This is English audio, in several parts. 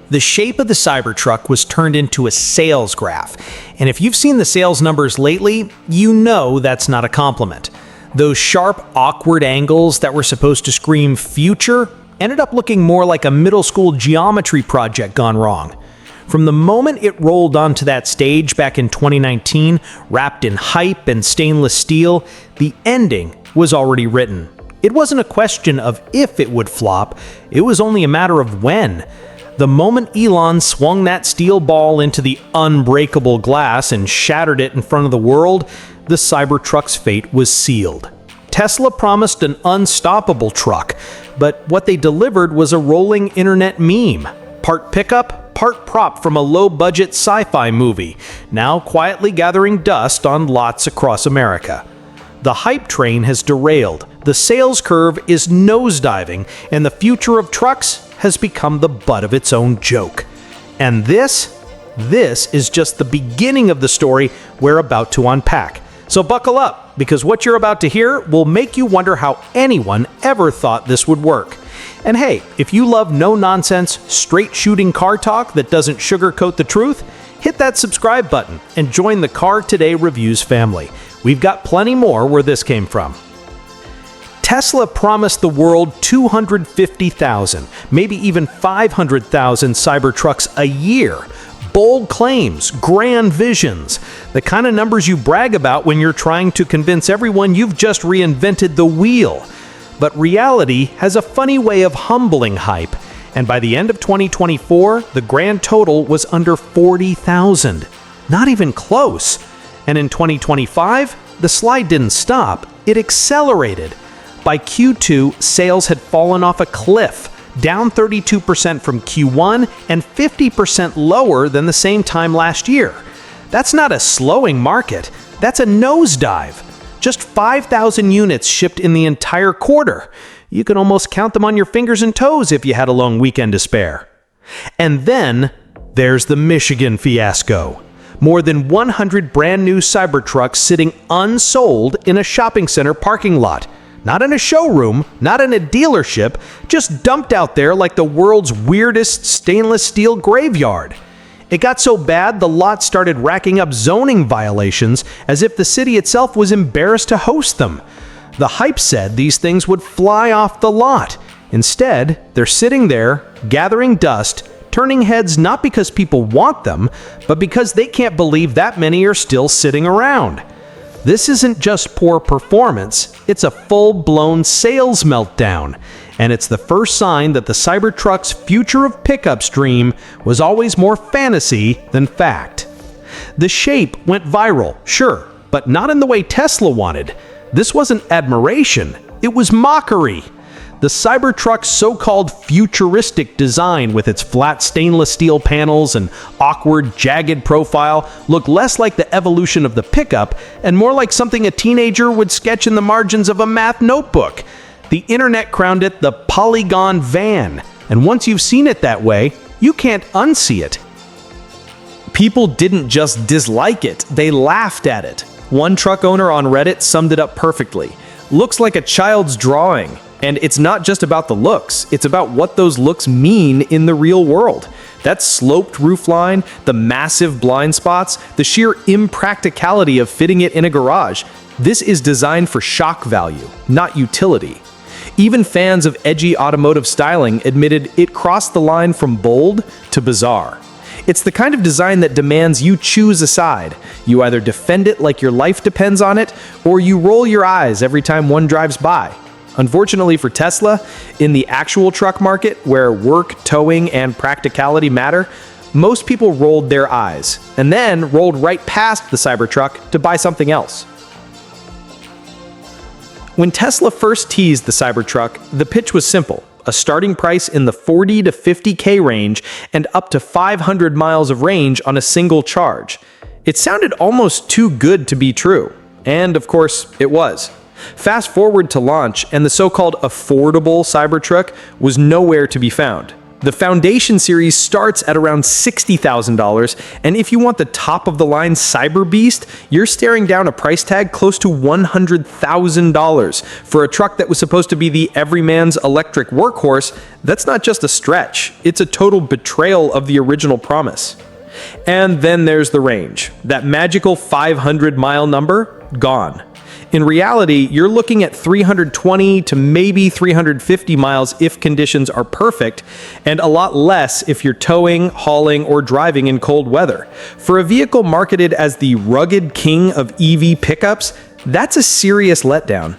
The shape of the Cybertruck was turned into a sales graph, and if you've seen the sales numbers lately, you know that's not a compliment. Those sharp, awkward angles that were supposed to scream future ended up looking more like a middle school geometry project gone wrong. From the moment it rolled onto that stage back in 2019, wrapped in hype and stainless steel, the ending was already written. It wasn't a question of if it would flop, it was only a matter of when. The moment Elon swung that steel ball into the unbreakable glass and shattered it in front of the world, the Cybertruck's fate was sealed. Tesla promised an unstoppable truck, but what they delivered was a rolling internet meme. Part pickup, part prop from a low-budget sci-fi movie, now quietly gathering dust on lots across America. The hype train has derailed, the sales curve is nosediving, and the future of trucks has become the butt of its own joke. And this is just the beginning of the story we're about to unpack. So buckle up, because what you're about to hear will make you wonder how anyone ever thought this would work. And hey, if you love no-nonsense, straight-shooting car talk that doesn't sugarcoat the truth, hit that subscribe button and join the Car Today Reviews family. We've got plenty more where this came from. Tesla promised the world 250,000, maybe even 500,000 Cybertrucks a year. Bold claims, grand visions, the kind of numbers you brag about when you're trying to convince everyone you've just reinvented the wheel. But reality has a funny way of humbling hype, and by the end of 2024, the grand total was under 40,000. Not even close. And in 2025, the slide didn't stop, it accelerated. By Q2, sales had fallen off a cliff, down 32% from Q1 and 50% lower than the same time last year. That's not a slowing market, that's a nosedive. Just 5,000 units shipped in the entire quarter. You can almost count them on your fingers and toes if you had a long weekend to spare. And then there's the Michigan fiasco. More than 100 brand new Cybertrucks sitting unsold in a shopping center parking lot. Not in a showroom, not in a dealership, just dumped out there like the world's weirdest stainless steel graveyard. It got so bad the lot started racking up zoning violations as if the city itself was embarrassed to host them. The hype said these things would fly off the lot. Instead, they're sitting there, gathering dust, turning heads not because people want them, but because they can't believe that many are still sitting around. This isn't just poor performance, it's a full-blown sales meltdown, and it's the first sign that the Cybertruck's future of pickups dream was always more fantasy than fact. The shape went viral, sure, but not in the way Tesla wanted. This wasn't admiration, it was mockery. The Cybertruck's so-called futuristic design with its flat stainless steel panels and awkward, jagged profile looked less like the evolution of the pickup and more like something a teenager would sketch in the margins of a math notebook. The internet crowned it the polygon van, and once you've seen it that way, you can't unsee it. People didn't just dislike it, they laughed at it. One truck owner on Reddit summed it up perfectly. Looks like a child's drawing. And it's not just about the looks, it's about what those looks mean in the real world. That sloped roofline, the massive blind spots, the sheer impracticality of fitting it in a garage. This is designed for shock value, not utility. Even fans of edgy automotive styling admitted it crossed the line from bold to bizarre. It's the kind of design that demands you choose a side. You either defend it like your life depends on it, or you roll your eyes every time one drives by. Unfortunately for Tesla, in the actual truck market, where work, towing, and practicality matter, most people rolled their eyes, and then rolled right past the Cybertruck to buy something else. When Tesla first teased the Cybertruck, the pitch was simple: a starting price in the $40,000 to $50,000 range and up to 500 miles of range on a single charge. It sounded almost too good to be true, and of course, it was. Fast forward to launch, and the so-called affordable Cybertruck was nowhere to be found. The Foundation series starts at around $60,000, and if you want the top-of-the-line Cyber Beast, you're staring down a price tag close to $100,000. For a truck that was supposed to be the everyman's electric workhorse, that's not just a stretch, it's a total betrayal of the original promise. And then there's the range. That magical 500-mile number, gone. In reality, you're looking at 320 to maybe 350 miles if conditions are perfect, and a lot less if you're towing, hauling, or driving in cold weather. For a vehicle marketed as the rugged king of EV pickups, that's a serious letdown.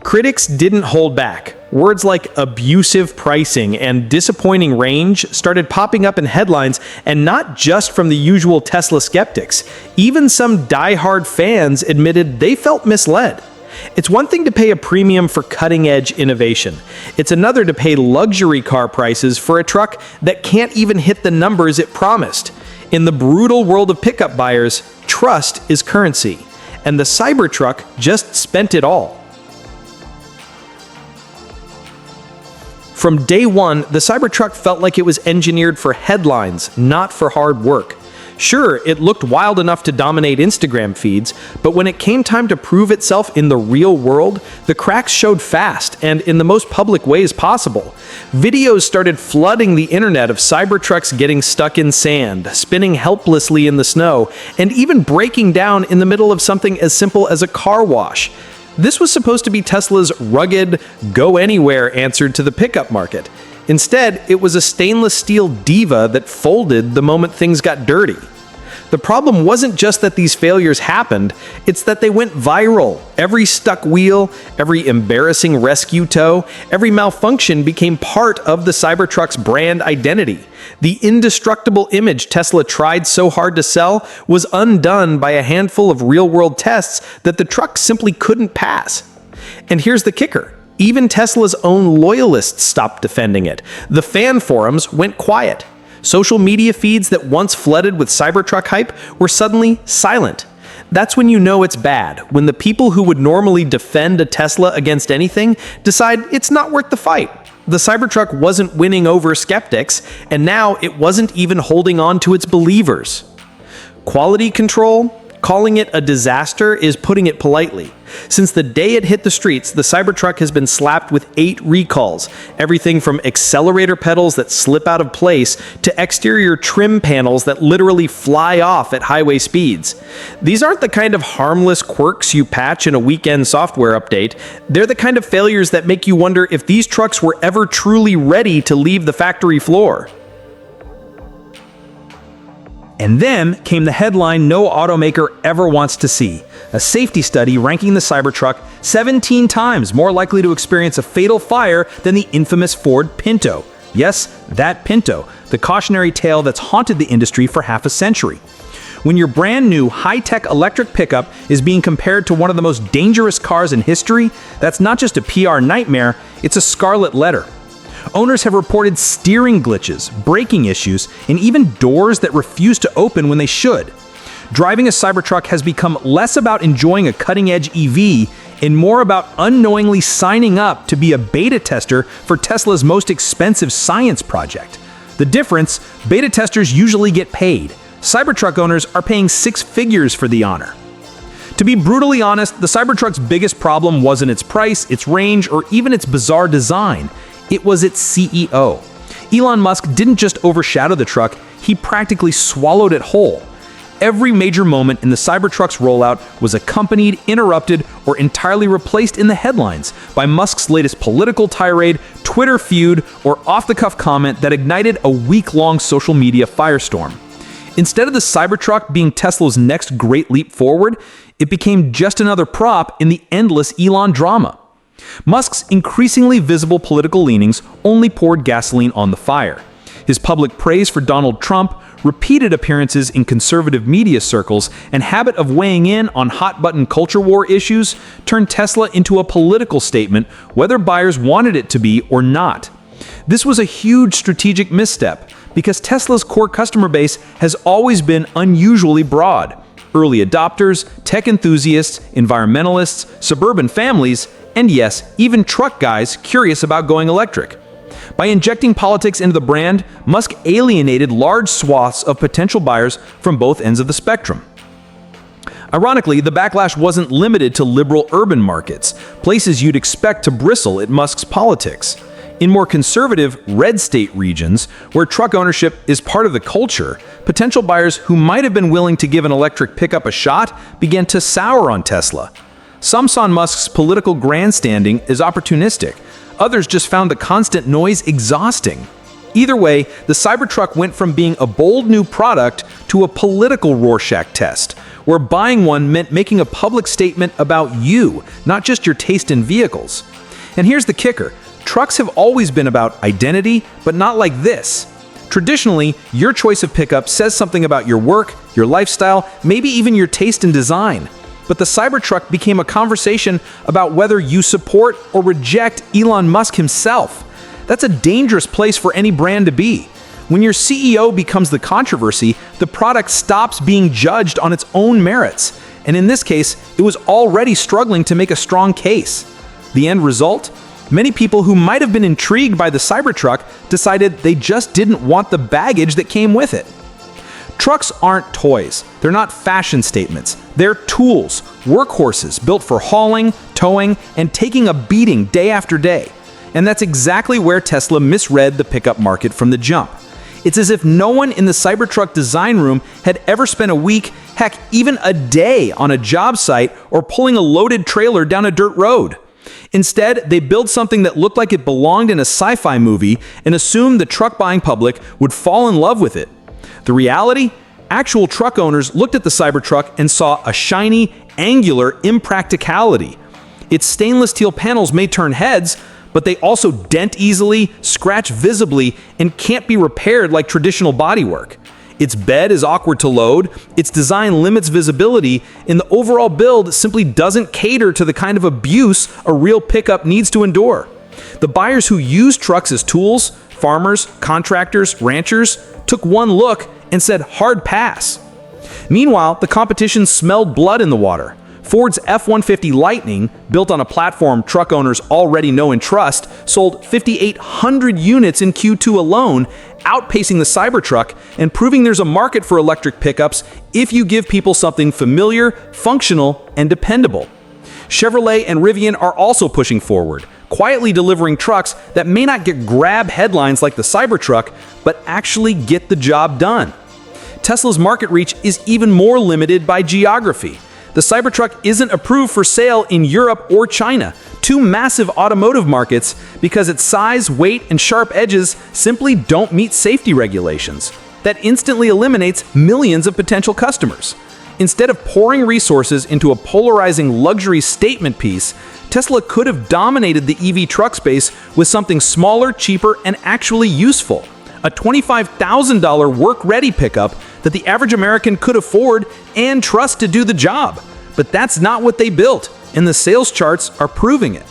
Critics didn't hold back. Words like abusive pricing and disappointing range started popping up in headlines, and not just from the usual Tesla skeptics. Even some die-hard fans admitted they felt misled. It's one thing to pay a premium for cutting-edge innovation. It's another to pay luxury car prices for a truck that can't even hit the numbers it promised. In the brutal world of pickup buyers, trust is currency, and the Cybertruck just spent it all. From day one, the Cybertruck felt like it was engineered for headlines, not for hard work. Sure, it looked wild enough to dominate Instagram feeds, but when it came time to prove itself in the real world, the cracks showed fast and in the most public ways possible. Videos started flooding the internet of Cybertrucks getting stuck in sand, spinning helplessly in the snow, and even breaking down in the middle of something as simple as a car wash. This was supposed to be Tesla's rugged, go-anywhere answer to the pickup market. Instead, it was a stainless steel diva that folded the moment things got dirty. The problem wasn't just that these failures happened, it's that they went viral. Every stuck wheel, every embarrassing rescue tow, every malfunction became part of the Cybertruck's brand identity. The indestructible image Tesla tried so hard to sell was undone by a handful of real-world tests that the truck simply couldn't pass. And here's the kicker. Even Tesla's own loyalists stopped defending it. The fan forums went quiet. Social media feeds that once flooded with Cybertruck hype were suddenly silent. That's when you know it's bad, when the people who would normally defend a Tesla against anything decide it's not worth the fight. The Cybertruck wasn't winning over skeptics, and now it wasn't even holding on to its believers. Quality control? Calling it a disaster is putting it politely. Since the day it hit the streets, the Cybertruck has been slapped with 8 recalls, everything from accelerator pedals that slip out of place to exterior trim panels that literally fly off at highway speeds. These aren't the kind of harmless quirks you patch in a weekend software update. They're the kind of failures that make you wonder if these trucks were ever truly ready to leave the factory floor. And then came the headline no automaker ever wants to see. A safety study ranking the Cybertruck 17 times more likely to experience a fatal fire than the infamous Ford Pinto. Yes, that Pinto, the cautionary tale that's haunted the industry for half a century. When your brand new high-tech electric pickup is being compared to one of the most dangerous cars in history, that's not just a PR nightmare, it's a scarlet letter. Owners have reported steering glitches, braking issues, and even doors that refuse to open when they should. Driving a Cybertruck has become less about enjoying a cutting-edge EV and more about unknowingly signing up to be a beta tester for Tesla's most expensive science project. The difference, beta testers usually get paid. Cybertruck owners are paying 6 figures for the honor. To be brutally honest, the Cybertruck's biggest problem wasn't its price, its range, or even its bizarre design. It was its CEO. Elon Musk didn't just overshadow the truck, he practically swallowed it whole. Every major moment in the Cybertruck's rollout was accompanied, interrupted, or entirely replaced in the headlines by Musk's latest political tirade, Twitter feud, or off-the-cuff comment that ignited a week-long social media firestorm. Instead of the Cybertruck being Tesla's next great leap forward, it became just another prop in the endless Elon drama. Musk's increasingly visible political leanings only poured gasoline on the fire. His public praise for Donald Trump, repeated appearances in conservative media circles, and habit of weighing in on hot-button culture war issues turned Tesla into a political statement, whether buyers wanted it to be or not. This was a huge strategic misstep, because Tesla's core customer base has always been unusually broad. Early adopters, tech enthusiasts, environmentalists, suburban families, and yes, even truck guys curious about going electric. By injecting politics into the brand, Musk alienated large swaths of potential buyers from both ends of the spectrum. Ironically, the backlash wasn't limited to liberal urban markets, places you'd expect to bristle at Musk's politics. In more conservative, red state regions, where truck ownership is part of the culture, potential buyers who might have been willing to give an electric pickup a shot began to sour on Tesla. Some saw Musk's political grandstanding as opportunistic. Others just found the constant noise exhausting. Either way, the Cybertruck went from being a bold new product to a political Rorschach test, where buying one meant making a public statement about you, not just your taste in vehicles. And here's the kicker. Trucks have always been about identity, but not like this. Traditionally, your choice of pickup says something about your work, your lifestyle, maybe even your taste in design. But the Cybertruck became a conversation about whether you support or reject Elon Musk himself. That's a dangerous place for any brand to be. When your CEO becomes the controversy, the product stops being judged on its own merits. And in this case, it was already struggling to make a strong case. The end result? Many people who might have been intrigued by the Cybertruck decided they just didn't want the baggage that came with it. Trucks aren't toys. They're not fashion statements. They're tools, workhorses built for hauling, towing, and taking a beating day after day. And that's exactly where Tesla misread the pickup market from the jump. It's as if no one in the Cybertruck design room had ever spent a week, heck, even a day on a job site or pulling a loaded trailer down a dirt road. Instead, they built something that looked like it belonged in a sci-fi movie and assumed the truck-buying public would fall in love with it. The reality? Actual truck owners looked at the Cybertruck and saw a shiny, angular impracticality. Its stainless steel panels may turn heads, but they also dent easily, scratch visibly, and can't be repaired like traditional bodywork. Its bed is awkward to load, its design limits visibility, and the overall build simply doesn't cater to the kind of abuse a real pickup needs to endure. The buyers who use trucks as tools, farmers, contractors, ranchers, took one look and said hard pass. Meanwhile, the competition smelled blood in the water. Ford's F-150 Lightning, built on a platform truck owners already know and trust, sold 5,800 units in Q2 alone, outpacing the Cybertruck and proving there's a market for electric pickups if you give people something familiar, functional, and dependable. Chevrolet and Rivian are also pushing forward, quietly delivering trucks that may not get grab headlines like the Cybertruck, but actually get the job done. Tesla's market reach is even more limited by geography. The Cybertruck isn't approved for sale in Europe or China, two massive automotive markets, because its size, weight, and sharp edges simply don't meet safety regulations. That instantly eliminates millions of potential customers. Instead of pouring resources into a polarizing luxury statement piece, Tesla could have dominated the EV truck space with something smaller, cheaper, and actually useful. A $25,000 work-ready pickup that the average American could afford and trust to do the job. But that's not what they built, and the sales charts are proving it.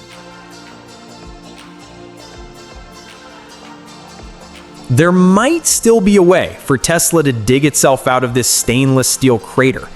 There might still be a way for Tesla to dig itself out of this stainless steel crater.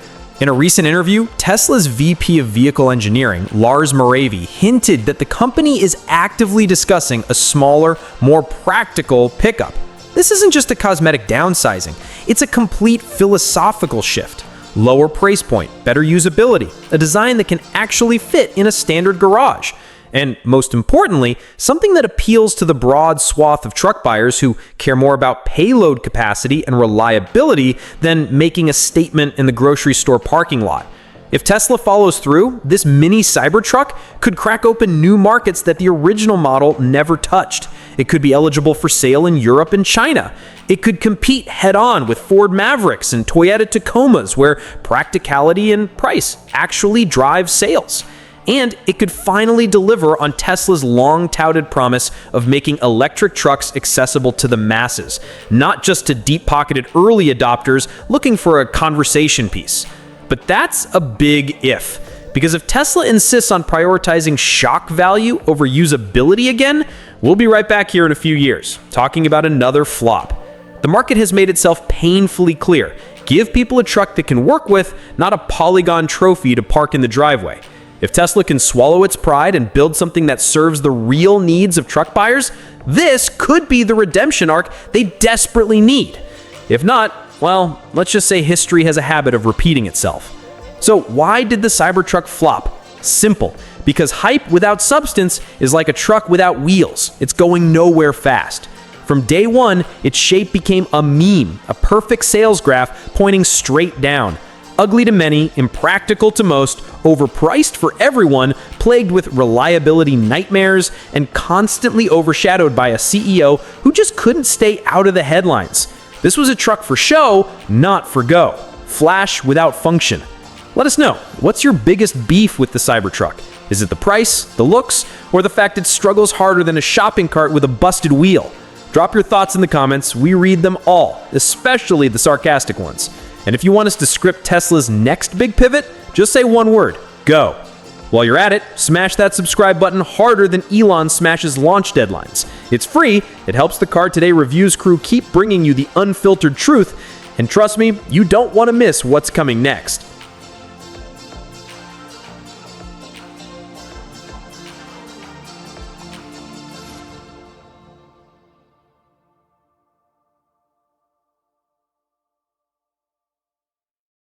In a recent interview, Tesla's VP of Vehicle Engineering, Lars Moravy, hinted that the company is actively discussing a smaller, more practical pickup. This isn't just a cosmetic downsizing, it's a complete philosophical shift. Lower price point, better usability, a design that can actually fit in a standard garage. And most importantly, something that appeals to the broad swath of truck buyers who care more about payload capacity and reliability than making a statement in the grocery store parking lot. If Tesla follows through, this mini Cybertruck could crack open new markets that the original model never touched. It could be eligible for sale in Europe and China. It could compete head-on with Ford Mavericks and Toyota Tacomas, where practicality and price actually drive sales. And it could finally deliver on Tesla's long-touted promise of making electric trucks accessible to the masses, not just to deep-pocketed early adopters looking for a conversation piece. But that's a big if, because if Tesla insists on prioritizing shock value over usability again, we'll be right back here in a few years, talking about another flop. The market has made itself painfully clear. Give people a truck they can work with, not a polygon trophy to park in the driveway. If Tesla can swallow its pride and build something that serves the real needs of truck buyers, This could be the redemption arc they desperately need. If not, well, let's just say history has a habit of repeating itself. So why did the Cybertruck flop? Simple. Because hype without substance is like a truck without wheels. It's going nowhere fast. From day one, its shape became a meme, a perfect sales graph pointing straight down. Ugly to many, impractical to most, overpriced for everyone, plagued with reliability nightmares, and constantly overshadowed by a CEO who just couldn't stay out of the headlines. This was a truck for show, not for go. Flash without function. Let us know, what's your biggest beef with the Cybertruck? Is it the price, the looks, or the fact it struggles harder than a shopping cart with a busted wheel? Drop your thoughts in the comments. We read them all, especially the sarcastic ones. And if you want us to script Tesla's next big pivot, just say one word: go. While you're at it, smash that subscribe button harder than Elon smashes launch deadlines. It's free, it helps the Car Today Reviews crew keep bringing you the unfiltered truth, and trust me, you don't want to miss what's coming next.